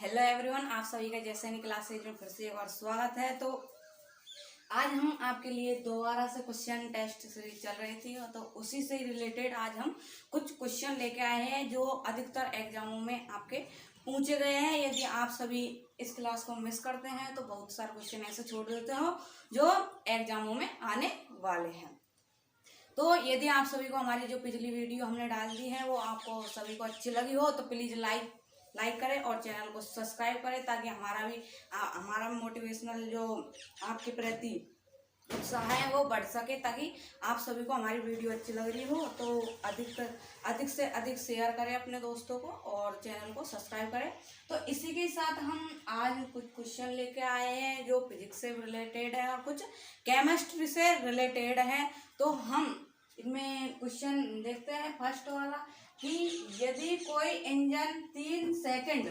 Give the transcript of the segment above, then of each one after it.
Hello everyone, आप सभी का जैसे नहीं क्लासेज में फिर से एक बार स्वागत है। तो आज हम आपके लिए दोबारा से क्वेश्चन टेस्ट सीरीज चल रही थी, तो उसी से रिलेटेड आज हम कुछ क्वेश्चन लेके आए हैं जो अधिकतर एग्जामों में आपके पूछे गए हैं। यदि आप सभी इस क्लास को मिस करते हैं तो बहुत सारे क्वेश्चन ऐसे छोड़ देते हो जो एग्जामों में आने वाले हैं। तो यदि आप सभी को हमारी जो पिछली वीडियो हमने डाल दी है वो आपको सभी को अच्छी लगी हो तो प्लीज़ लाइक करें और चैनल को सब्सक्राइब करें, ताकि हमारा मोटिवेशनल जो आपके प्रति उत्साह है वो बढ़ सके, ताकि आप सभी को हमारी वीडियो अच्छी लग रही हो तो अधिक से अधिक शेयर करें अपने दोस्तों को और चैनल को सब्सक्राइब करें। तो इसी के साथ हम आज कुछ क्वेश्चन लेके आए हैं जो फिजिक्स से रिलेटेड है और कुछ केमिस्ट्री से रिलेटेड है। तो हम इनमें क्वेश्चन देखते हैं। फर्स्ट वाला कि यदि कोई इंजन 3 सेकंड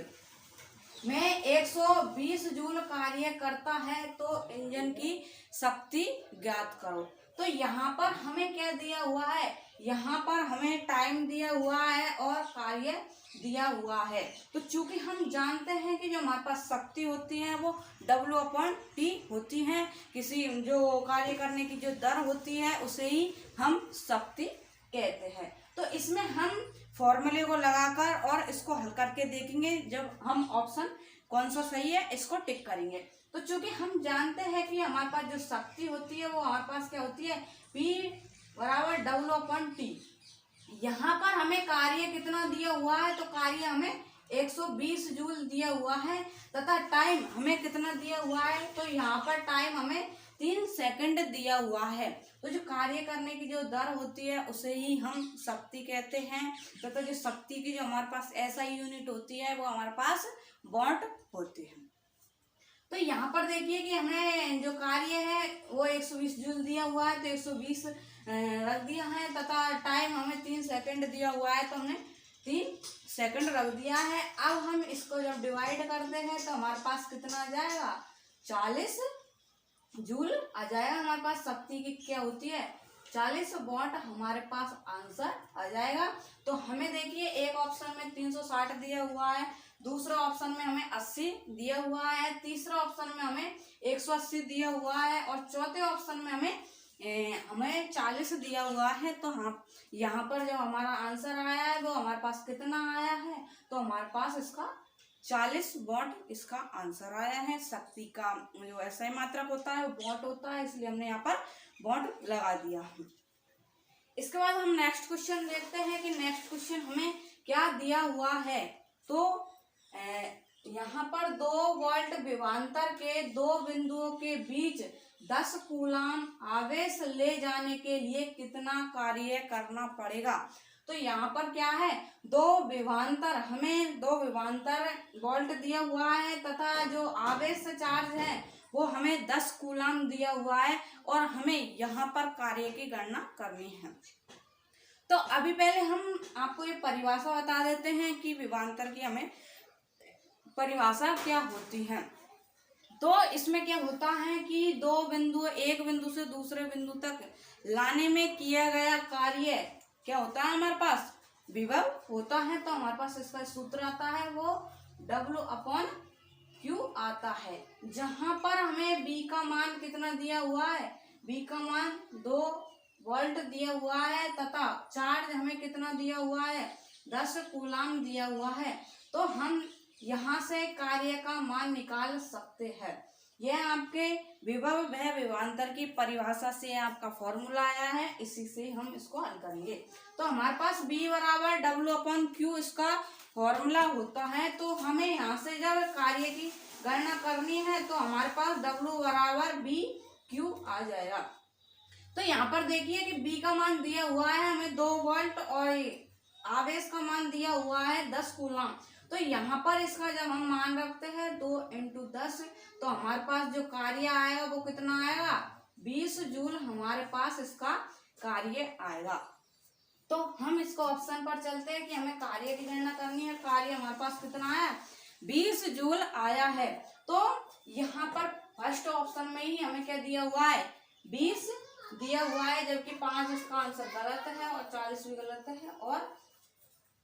में 120 जूल कार्य करता है तो इंजन की शक्ति ज्ञात करो। तो यहाँ पर हमें क्या दिया हुआ है, यहाँ पर हमें टाइम दिया हुआ है और कार्य दिया हुआ है। तो चूंकि हम जानते हैं कि जो हमारे पास शक्ति होती है वो W/T होती है, किसी जो कार्य करने की जो दर होती है उसे ही हम शक्ति कहते हैं। तो इसमें हम फॉर्मूले को लगाकर और इसको हल करके देखेंगे। जब हम ऑप्शन कौन सा सही है इसको टिक करेंगे। तो चूंकि हम जानते हैं कि हमारे पास जो शक्ति होती है वो हमारे पास क्या होती है, P = W/T। यहाँ पर हमें कार्य कितना दिया हुआ है, तो कार्य हमें 120 जूल दिया हुआ है तथा टाइम हमें कितना दिया हुआ है, तो यहाँ पर टाइम हमें 3 सेकंड दिया हुआ है। तो जो कार्य करने की जो दर होती है उसे ही हम शक्ति कहते हैं तथा जो शक्ति की जो हमारे पास SI यूनिट होती है वो हमारे पास वॉट होती है। तो यहाँ पर देखिए कि हमें जो कार्य है वो 120 जूल दिया हुआ है तो 120 रख दिया है तथा टाइम हमें 3 सेकंड दिया हुआ है तो हमने 3 सेकंड रख दिया है। अब हम इसको जब डिवाइड करते हैं तो हमारे पास कितना आ जाएगा, 40 जूल आ जाएगा। हमारे पास शक्ति की क्या होती है, 40 वॉट हमारे पास आंसर आ जाएगा। तो हमें देखिए एक ऑप्शन में 360 दिया हुआ है, दूसरा ऑप्शन में हमें 80 दिया हुआ है, तीसरा ऑप्शन में हमें 180 दिया हुआ है और चौथे ऑप्शन में हमें 40 दिया हुआ है। तो हाँ, यहाँ पर जो हमारा आंसर आया है वो हमारे पास कितना आया है, तो हमारे पास इसका 40 वॉट इसका आंसर आया है। शक्ति का जो SI मात्रक होता है वो वॉट होता है, इसलिए हमने यहाँ पर वॉट लगा दिया है। इसके बाद हम नेक्स्ट क्वेश्चन देखते हैं कि नेक्स्ट क्वेश्चन हमें क्या दिया हुआ है। तो यहाँ पर 2 वोल्ट विभवांतर के 2 बिंदुओं के बीच 10 कूलाम आवेश ले जाने के लिए कितना कार्य करना पड़ेगा। तो यहाँ पर क्या है, 2 विभवांतर, हमें 2 विभवांतर वोल्ट दिया हुआ है तथा जो आवेश चार्ज है वो हमें 10 कूलाम दिया हुआ है और हमें यहाँ पर कार्य की गणना करनी है। तो अभी पहले हम आपको ये परिभाषा बता देते हैं कि विभवांतर की हमें परिभाषा क्या होती है। तो इसमें क्या होता है कि एक बिंदु से दूसरे बिंदु तक लाने में किया गया कार्य क्या होता है, हमारे पास विभव होता है। तो हमारे पास इसका सूत्र आता है वो W/Q आता है, जहां पर हमें B का मान कितना दिया हुआ है, B का मान 2 वोल्ट दिया हुआ है तथा चार्ज हमें कितना दिया हुआ है, 10 कूलाम दिया हुआ है। तो हम यहाँ से कार्य का मान निकाल सकते हैं। यह आपके विभव व विभवांतर की परिभाषा से आपका फॉर्मूला आया है, इसी से हम इसको हल करेंगे। तो हमारे पास B = W/Q इसका फॉर्मूला होता है। तो हमें यहाँ से जब कार्य की गणना करनी है तो हमारे पास W = BQ आ जाएगा। तो यहाँ पर देखिए कि B का मान दिया हुआ है हमें 2 वोल्ट और आवेश का मान दिया हुआ है 10 कूलाम। तो यहाँ पर इसका जब हम मान रखते हैं 2 × 10 तो हमारे पास जो कार्य आएगा वो कितना आएगा, 20 जूल हमारे पास इसका कार्य आएगा। तो हम इसको ऑप्शन पर चलते हैं कि हमें कार्य की गणना करनी है। कार्य हमारे पास कितना आया, 20 जूल आया है। तो यहाँ पर फर्स्ट ऑप्शन में ही हमें क्या दिया हुआ है, 20 दिया हुआ है, जबकि 5 इसका आंसर गलत है और 40 भी गलत है और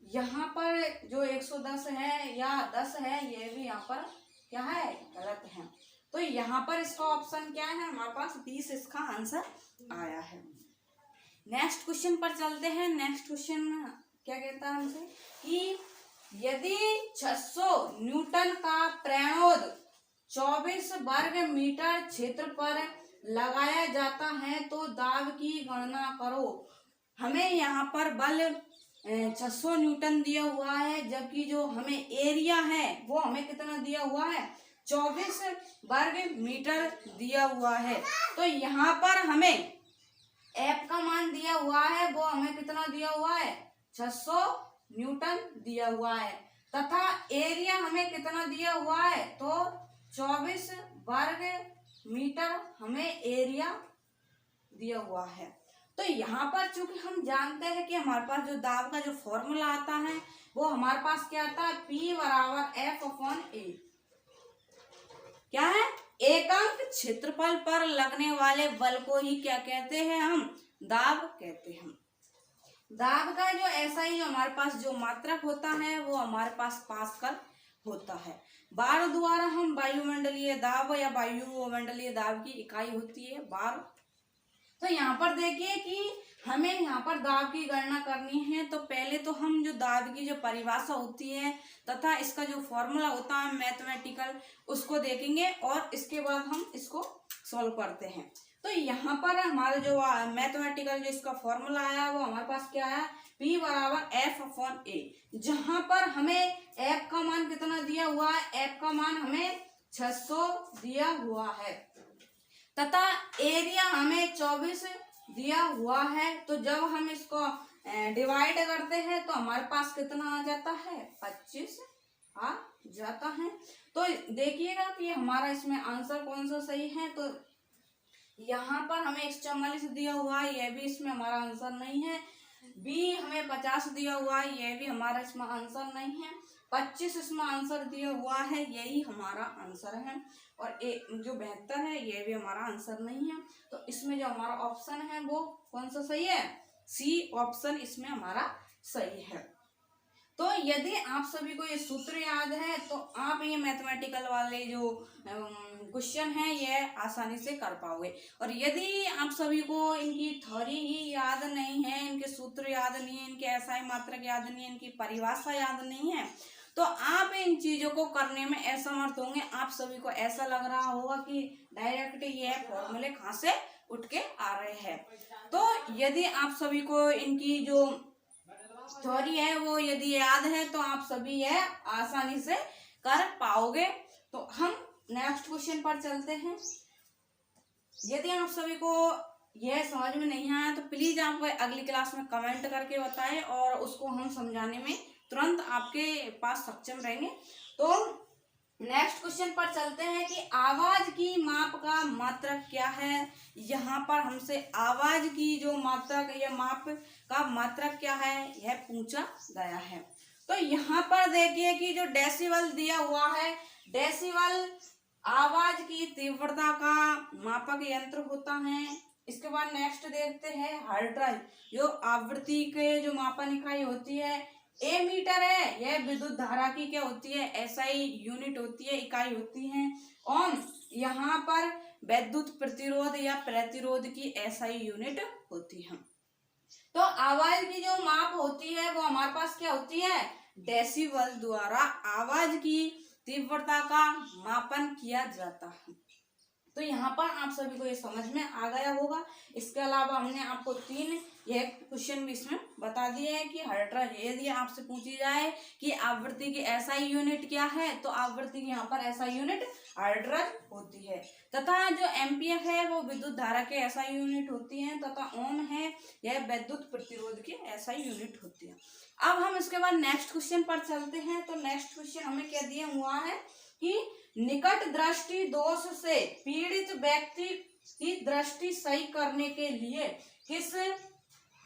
यहाँ पर जो 110 है या 10 है, ये भी यहाँ पर क्या है, गलत है। तो यहाँ पर इसका ऑप्शन क्या है, हमारे पास 20 इसका आंसर आया है। नेक्स्ट क्वेश्चन पर चलते हैं। नेक्स्ट क्वेश्चन क्या कहता है हमसे कि यदि 600 न्यूटन का प्रणोद 24 वर्ग मीटर क्षेत्र पर लगाया जाता है तो दाब की गणना करो। हमें यहाँ पर बल 600 न्यूटन दिया हुआ है, जबकि जो हमें एरिया है वो हमें कितना दिया हुआ है, 24 वर्ग मीटर दिया हुआ है। तो यहाँ पर हमें एफ का मान दिया हुआ है, वो हमें कितना दिया हुआ है, 600 न्यूटन दिया हुआ है, तथा एरिया हमें कितना दिया हुआ है, तो 24 वर्ग मीटर हमें एरिया दिया हुआ है। तो यहाँ पर चूंकि हम जानते हैं कि हमारे पास जो दाब का जो फॉर्मूला आता है वो हमारे पास क्या आता है, P बराबर F/A। क्या है, एकांक क्षेत्रफल पर लगने वाले बल को ही क्या कहते हैं, हम दाब कहते हैं। दाब का जो ऐसा ही हमारे पास जो मात्रक होता है वो हमारे पास पास्कल होता है। बार द्वारा हम वायुमंडलीय दाब या वायुमंडलीय दाब की इकाई होती है बार। तो यहाँ पर देखिए कि हमें यहाँ पर दाब की गणना करनी है, तो पहले तो हम जो दाब की जो परिभाषा होती है तथा इसका जो फॉर्मूला होता है मैथमेटिकल, उसको देखेंगे और इसके बाद हम इसको सॉल्व करते हैं। तो यहाँ पर हमारा जो मैथमेटिकल जो इसका फॉर्मूला आया वो हमारे पास क्या है, P बराबर F/A, जहाँ पर हमें F का मान कितना दिया हुआ है, F का मान हमें 600 दिया हुआ है तथा एरिया हमें 24 दिया हुआ है। तो जब हम इसको डिवाइड करते हैं तो हमारे पास कितना आ जाता है, 25 आ जाता है। तो देखिएगा कि हमारा इसमें आंसर कौन सा सही है। तो यहाँ पर हमें 144 दिया हुआ है, यह भी इसमें हमारा आंसर नहीं है। बी हमें 50 दिया हुआ है, यह भी हमारा इसमें आंसर नहीं है। 25 इसमें आंसर दिया हुआ है, यही हमारा आंसर है। और ए जो 72 है ये भी हमारा आंसर नहीं है। तो इसमें जो हमारा ऑप्शन है वो कौन सा सही है, सी ऑप्शन इसमें हमारा सही है। तो यदि आप सभी को ये सूत्र याद है तो आप ये मैथमेटिकल वाले जो क्वेश्चन है ये आसानी से कर पाओगे। और यदि आप सभी को इनकी थ्योरी ही याद नहीं है, इनके सूत्र याद नहीं है, इनके एसआई मात्रक याद नहीं है, इनकी परिभाषा याद नहीं है, तो आप इन चीजों को करने में असमर्थ होंगे। आप सभी को ऐसा लग रहा होगा कि डायरेक्ट ये फॉर्मूले कहाँ से उठ के आ रहे हैं। तो यदि आप सभी को इनकी जो थ्योरी है वो यदि याद है तो आप सभी यह आसानी से कर पाओगे। तो हम नेक्स्ट क्वेश्चन पर चलते हैं। यदि आप सभी को यह समझ में नहीं आया तो प्लीज आप अगली क्लास में कमेंट करके बताएं और उसको हम समझाने में तुरंत आपके पास सक्षम रहेंगे। तो नेक्स्ट क्वेश्चन पर चलते हैं कि आवाज की माप का मात्रक क्या है। यहाँ पर हमसे आवाज की जो मात्रक या माप का मात्रक क्या है यह पूछा गया है। तो यहाँ पर देखिए कि जो डेसिबल दिया हुआ है, डेसिबल आवाज की तीव्रता का मापक यंत्र होता है। इसके बाद नेक्स्ट देखते हैं हर्ट्ज, जो आवृत्ति के जो मापन इकाई होती है। ए मीटर है, यह विद्युत धारा की क्या होती है, एसआई यूनिट होती है, इकाई होती है। ओम यहाँ पर विद्युत प्रतिरोध या प्रतिरोध की एसआई यूनिट होती है। तो आवाज की जो माप होती है वो हमारे पास क्या होती है, डेसिबल द्वारा आवाज की तीव्रता का मापन किया जाता है। तो यहाँ पर आप सभी को ये समझ में आ गया होगा। इसके अलावा हमने आपको 3 यह क्वेश्चन भी इसमें बता दिए हैं कि हर्ट्ज, यदि आपसे पूछी जाए कि आवृत्ति की एसआई यूनिट क्या है तो आवृत्ति की यहाँ पर एसआई यूनिट हर्ट्ज होती है। तथा जो एम्पियर है वो विद्युत धारा के एसआई यूनिट होती है तथा ओम है यह विद्युत प्रतिरोध की एसआई यूनिट होती है। अब हम इसके बाद नेक्स्ट क्वेश्चन पर चलते हैं। तो नेक्स्ट क्वेश्चन हमें क्या दिया हुआ है कि निकट दृष्टि दोष से पीड़ित व्यक्ति की दृष्टि सही करने के लिए किस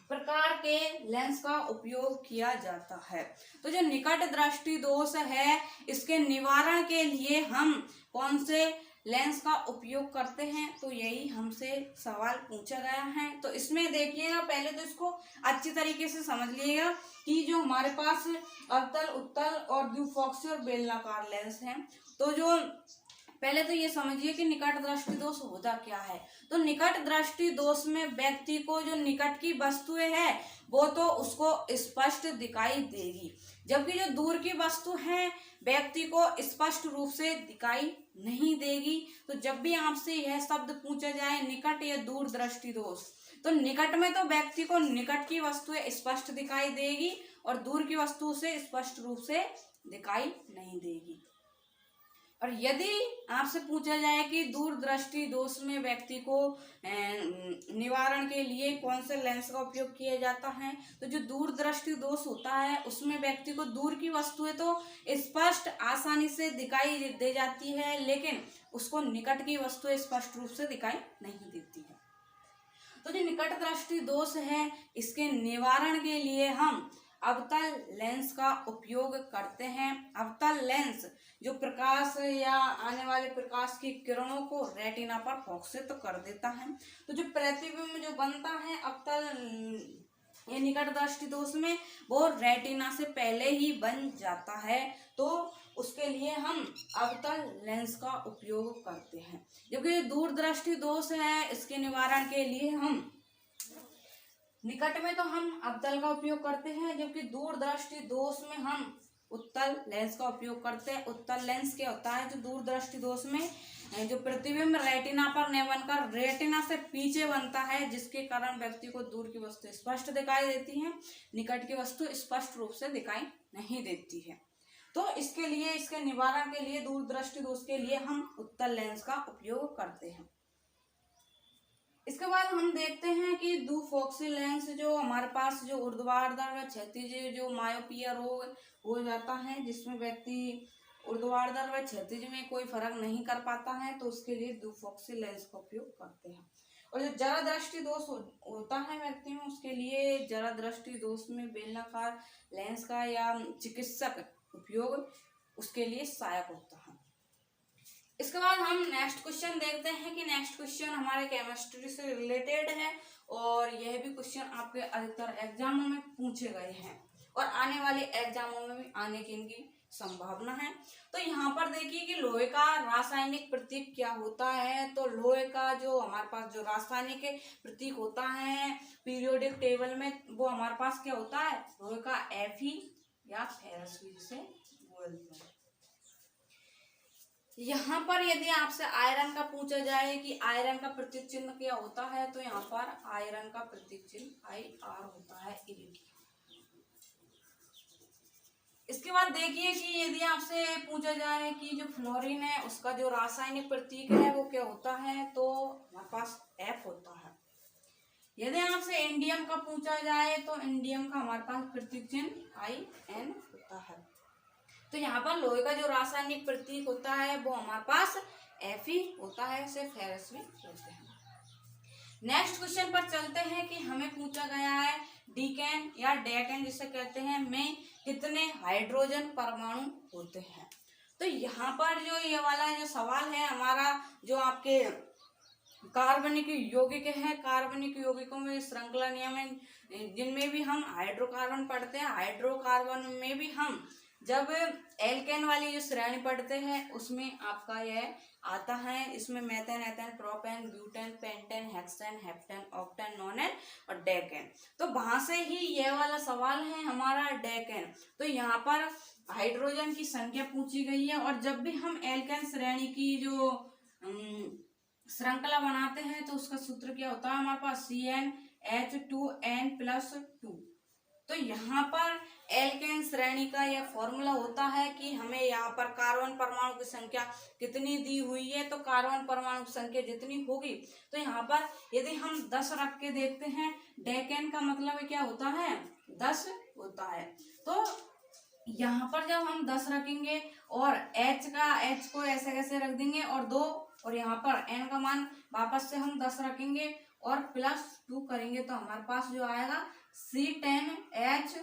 प्रकार के लेंस का उपयोग किया जाता है। तो जो निकट दृष्टि दोष है इसके निवारण के लिए हम कौन से लेंस का उपयोग करते हैं, तो यही हमसे सवाल पूछा गया है। तो इसमें देखिएगा, पहले तो इसको अच्छी तरीके से समझ लीजिएगा कि जो हमारे पास अवतल, उत्तल और द्विफोक्सीय और बेलनाकार लेंस हैं, तो जो पहले तो ये समझिए कि निकट दृष्टि दोष होता क्या है। तो निकट दृष्टि दोष में व्यक्ति को जो निकट की वस्तुएं है वो तो उसको स्पष्ट दिखाई देगी, जबकि जो दूर की वस्तु है व्यक्ति को स्पष्ट रूप से दिखाई नहीं देगी। तो जब भी आपसे यह शब्द पूछा जाए निकट या दूर दृष्टि दोष, तो निकट में तो व्यक्ति को निकट की वस्तुएं स्पष्ट दिखाई देगी और दूर की वस्तु से स्पष्ट रूप से दिखाई नहीं देगी। और यदि आपसे पूछा जाए कि दूर दृष्टि दोष में व्यक्ति को निवारण के लिए कौन से लेंस का उपयोग किया जाता है, तो जो दूर दृष्टि दोष होता है उसमें व्यक्ति को दूर की वस्तुएं तो स्पष्ट आसानी से दिखाई दे जाती है, लेकिन उसको निकट की वस्तुएं स्पष्ट रूप से दिखाई नहीं देती है। तो जो निकट दृष्टि दोष है इसके निवारण के लिए हम अवतल लेंस का उपयोग करते हैं। अवतल लेंस जो प्रकाश या आने वाले प्रकाश की किरणों को रेटिना पर फोकसित कर देता है। तो जो प्रतिबिंब जो बनता है अवतल ये निकट दृष्टि दोष में, वो रेटिना से पहले ही बन जाता है, तो उसके लिए हम अवतल लेंस का उपयोग करते हैं। जबकि दूर दृष्टि दोष है इसके निवारण के लिए हम निकट में तो हम अवतल का उपयोग करते हैं, जबकि दूर दृष्टि दोष में हम उत्तल लेंस का उपयोग करते हैं। उत्तल लेंस क्या होता है, जो दूर दृष्टि दोष में जो प्रतिबिंब रेटिना पर नहीं बनकर रेटिना से पीछे बनता है, जिसके कारण व्यक्ति को दूर की वस्तु स्पष्ट दिखाई देती है, निकट की वस्तु स्पष्ट रूप से दिखाई नहीं देती है। तो इसके लिए, इसके निवारण के लिए, दूर दृष्टि दोष के लिए हम उत्तल लेंस का उपयोग करते हैं। इसके बाद हम देखते हैं कि द्विफोक्सीय लेंस जो हमारे पास जो ऊर्ध्वाधर व क्षैतिज जो मायोपिया रोग हो जाता है, जिसमें व्यक्ति ऊर्ध्वाधर व क्षैतिज में कोई फर्क नहीं कर पाता है, तो उसके लिए द्विफोक्सीय लेंस का उपयोग करते हैं। और जो जरा दृष्टि दोष होता है व्यक्ति में, उसके लिए जरा दृष्टि दोष में बेलनाकार लेंस का या चिकित्सक उपयोग उसके लिए सहायक होता है। इसके बाद हम नेक्स्ट क्वेश्चन देखते हैं कि नेक्स्ट क्वेश्चन हमारे केमिस्ट्री से रिलेटेड है और यह भी क्वेश्चन आपके अधिकतर एग्जामों में पूछे गए हैं और आने वाले एग्जामों में भी आने की इनकी संभावना है। तो यहाँ पर देखिए कि लोहे का रासायनिक प्रतीक क्या होता है। तो लोहे का जो हमारे पास जो रासायनिक प्रतीक होता है पीरियोडिक टेबल में, वो हमारे पास क्या होता है, लोहे का Fe या फेरस जिसे बोलते हैं। यहाँ पर यदि आपसे आयरन का पूछा जाए कि आयरन का प्रतीक चिन्ह क्या होता है, तो यहाँ पर आयरन का प्रतीक चिन्ह Ar होता है, इरिडी। इसके बाद देखिए कि यदि आपसे पूछा जाए कि जो फ्लोरीन है उसका जो रासायनिक प्रतीक है वो क्या होता है, तो हमारे पास F होता है। यदि आपसे इंडियम का पूछा जाए तो इंडियम का हमारे पास प्रतीक चिन्ह In होता है। तो यहाँ पर लोहे का जो रासायनिक प्रतीक होता है वो हमारे पास Fe होता है, इसे फेरस भी बोलते हैं। नेक्स्ट क्वेश्चन पर चलते हैं कि हमें पूछा गया है डीकेन या डेकेन जिसे कहते हैं में कितने हाइड्रोजन परमाणु होते हैं। तो यहाँ पर जो ये वाला जो सवाल है हमारा, जो आपके कार्बनिक यौगिक है, कार्बनिक यौगिकों में श्रृंखला नियम है जिनमें भी हम हाइड्रोकार्बन पढ़ते हैं। हाइड्रोकार्बन में भी हम जब एल्केन वाली जो श्रेणी पढ़ते हैं उसमें आपका यह आता है। इसमें methane, ethane, propane, butane, pentane, hexane, heptane, octane, नोनेन और डेकेन। तो वहां से ही यह वाला सवाल है हमारा डेकेन। तो यहाँ पर हाइड्रोजन की संख्या पूछी गई है और जब भी हम एल्केन श्रेणी की जो श्रृंखला बनाते हैं तो उसका सूत्र क्या होता है हमारे पास CnH2n+2। तो यहाँ पर एल्केन श्रेणी का यह फॉर्मूला होता है कि हमें यहाँ पर कार्बन परमाणु की संख्या कितनी दी हुई है, तो कार्बन परमाणु की संख्या जितनी होगी, तो यहाँ पर यदि हम 10 रख के देखते हैं, डेकेन का मतलब क्या होता है 10 होता है। तो यहाँ पर जब हम 10 रखेंगे और H को ऐसे कैसे रख देंगे और 2, और यहाँ पर N का मान वापस से हम 10 रखेंगे और +2 करेंगे, तो हमारे पास जो आएगा C10H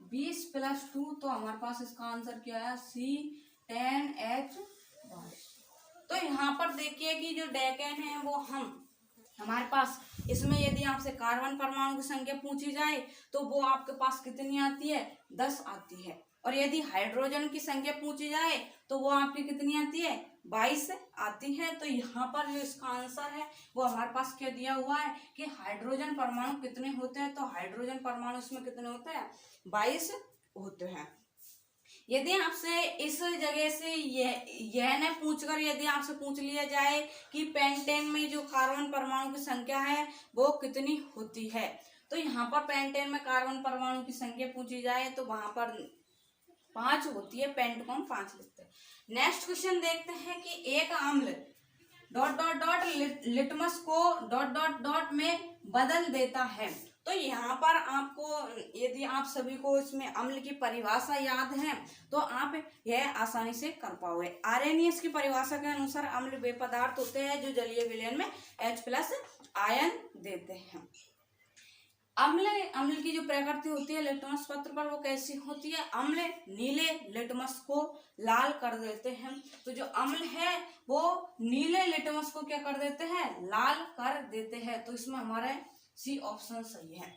20+2। तो हमारे पास इसका आंसर क्या आया C10H 22। तो यहाँ पर देखिए कि जो डेकेन है वो हमारे पास इसमें यदि आपसे कार्बन परमाणु की संख्या पूछी जाए तो वो आपके पास कितनी आती है, 10 आती है। और यदि हाइड्रोजन की संख्या पूछी जाए तो वो आपकी कितनी आती है, 22 आती है। तो यहाँ पर जो इसका आंसर है वो हमारे पास क्या दिया हुआ है कि हाइड्रोजन परमाणु कितने होते हैं, तो हाइड्रोजन परमाणु इसमें कितने होते हैं, 22 होते हैं। यदि आपसे इस जगह से यह न पूछकर यदि आपसे पूछ लिया जाए कि पेंटेन में जो कार्बन परमाणु की संख्या है वो कितनी होती है, तो यहाँ पर पेंटेन में कार्बन परमाणु की संख्या पूछी जाए तो वहां पर 5 होती है, पेंट को हम 5 लिखते हैं। नेक्स्ट क्वेश्चन देखते हैं कि एक अम्ल dot dot dot litmus co dot dot dot में बदल देता है। तो यहाँ पर आपको यदि आप सभी को इसमें अम्ल की परिभाषा याद है तो आप यह आसानी से कर पाओगे। आरएनएस की परिभाषा के अनुसार अम्ल वे पदार्थ होते हैं जो जलीय विलयन में H+ आयन देते हैं। अम्ल की जो प्रकृति होती है लिटमस पत्र पर वो कैसी होती है, अम्ल नीले लिटमस को लाल कर देते हैं। तो जो अम्ल है वो नीले लिटमस को क्या कर देते हैं, लाल कर देते हैं। तो इसमें हमारा सी ऑप्शन सही है।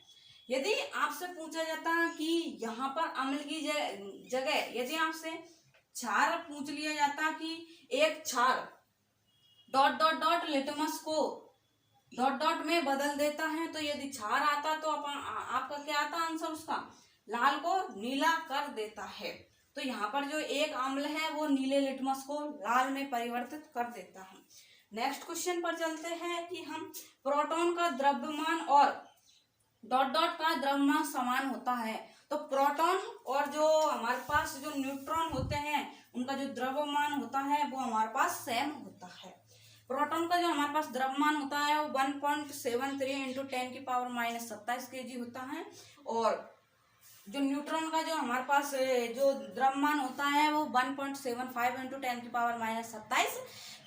यदि आपसे पूछा जाता है कि यहाँ पर अम्ल की जगह यदि आपसे क्षार पूछ लिया जाता कि एक क्षार dot dot dot litmus co dot dot में बदल देता है, तो यदि क्षार आता तो आपका क्या आता आंसर, उसका लाल को नीला कर देता है। तो यहाँ पर जो एक अम्ल है वो नीले लिटमस को लाल में परिवर्तित कर देता है। नेक्स्ट क्वेश्चन पर चलते हैं कि हम प्रोटॉन का द्रव्यमान और डॉट डॉट का द्रव्यमान समान होता है। तो प्रोटॉन और जो हमारे पास जो न्यूट्रॉन होते हैं उनका जो द्रव्यमान होता है वो हमारे पास सेम होता है। प्रोटॉन का जो हमारे पास द्रव्यमान होता है वो 1.73 × 10⁻27 kg होता है, और जो न्यूट्रॉन का जो हमारे पास जो द्रव्यमान होता है वो 1.75 × 10⁻27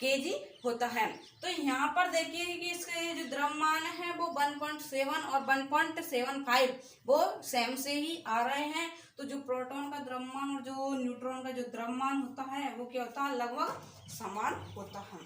kg होता है। तो यहाँ पर देखिए कि इसके जो द्रव्यमान है वो 1.7 और 1.75 वो सेम से ही आ रहे हैं। तो जो प्रोटॉन का द्रव्यमान और जो न्यूट्रॉन का जो द्रव्यमान होता है वो क्या होता है, लगभग समान होता है।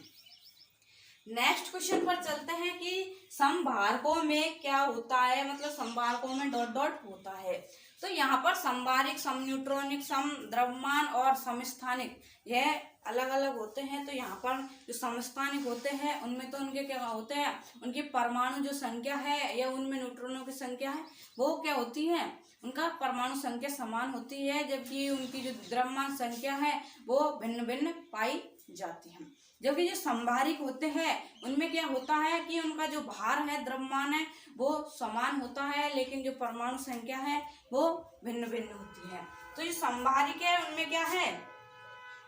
नेक्स्ट क्वेश्चन पर चलते हैं कि समभारकों में क्या होता है, मतलब समभारकों में डॉट डॉट होता है। तो यहाँ पर समभारिक, समन्यूट्रॉनिक, समद्रव्यमान और समस्थानिक यह अलग अलग होते हैं। तो यहाँ पर जो समस्थानिक होते हैं उनमें तो उनके क्या होते हैं, उनकी परमाणु जो संख्या है या उनमें न्यूट्रॉनों की संख्या है वो क्या होती है, उनका परमाणु संख्या समान होती है, जबकि उनकी जो द्रव्यमान संख्या है वो भिन्न भिन्न पाई जाती है। जबकि जो समभारिक होते हैं उनमें क्या होता है कि उनका जो भार है, द्रव्यमान है वो समान होता है, लेकिन जो परमाणु संख्या है वो भिन्न भिन्न होती है। तो जो समभारिक है उनमें क्या है,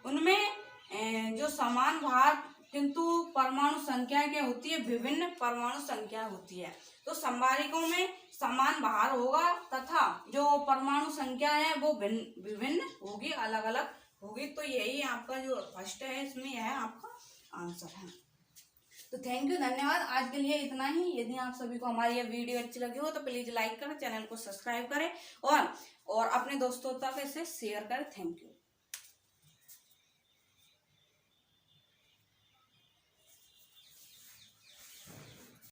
उनमें जो समान भार किंतु परमाणु संख्या क्या होती है, विभिन्न परमाणु संख्या होती है। तो समभारिकों में समान भार होगा तथा जो परमाणु संख्या है वो विभिन्न होगी, अलग अलग होगी। तो यही आपका जो फर्स्ट है इसमें यह आपका आंसर है। तो थैंक यू, धन्यवाद। आज के लिए इतना ही। यदि आप सभी को हमारी यह वीडियो अच्छी लगी हो तो प्लीज लाइक करें, चैनल को सब्सक्राइब करें और अपने दोस्तों तक इसे शेयर करें। Thank you.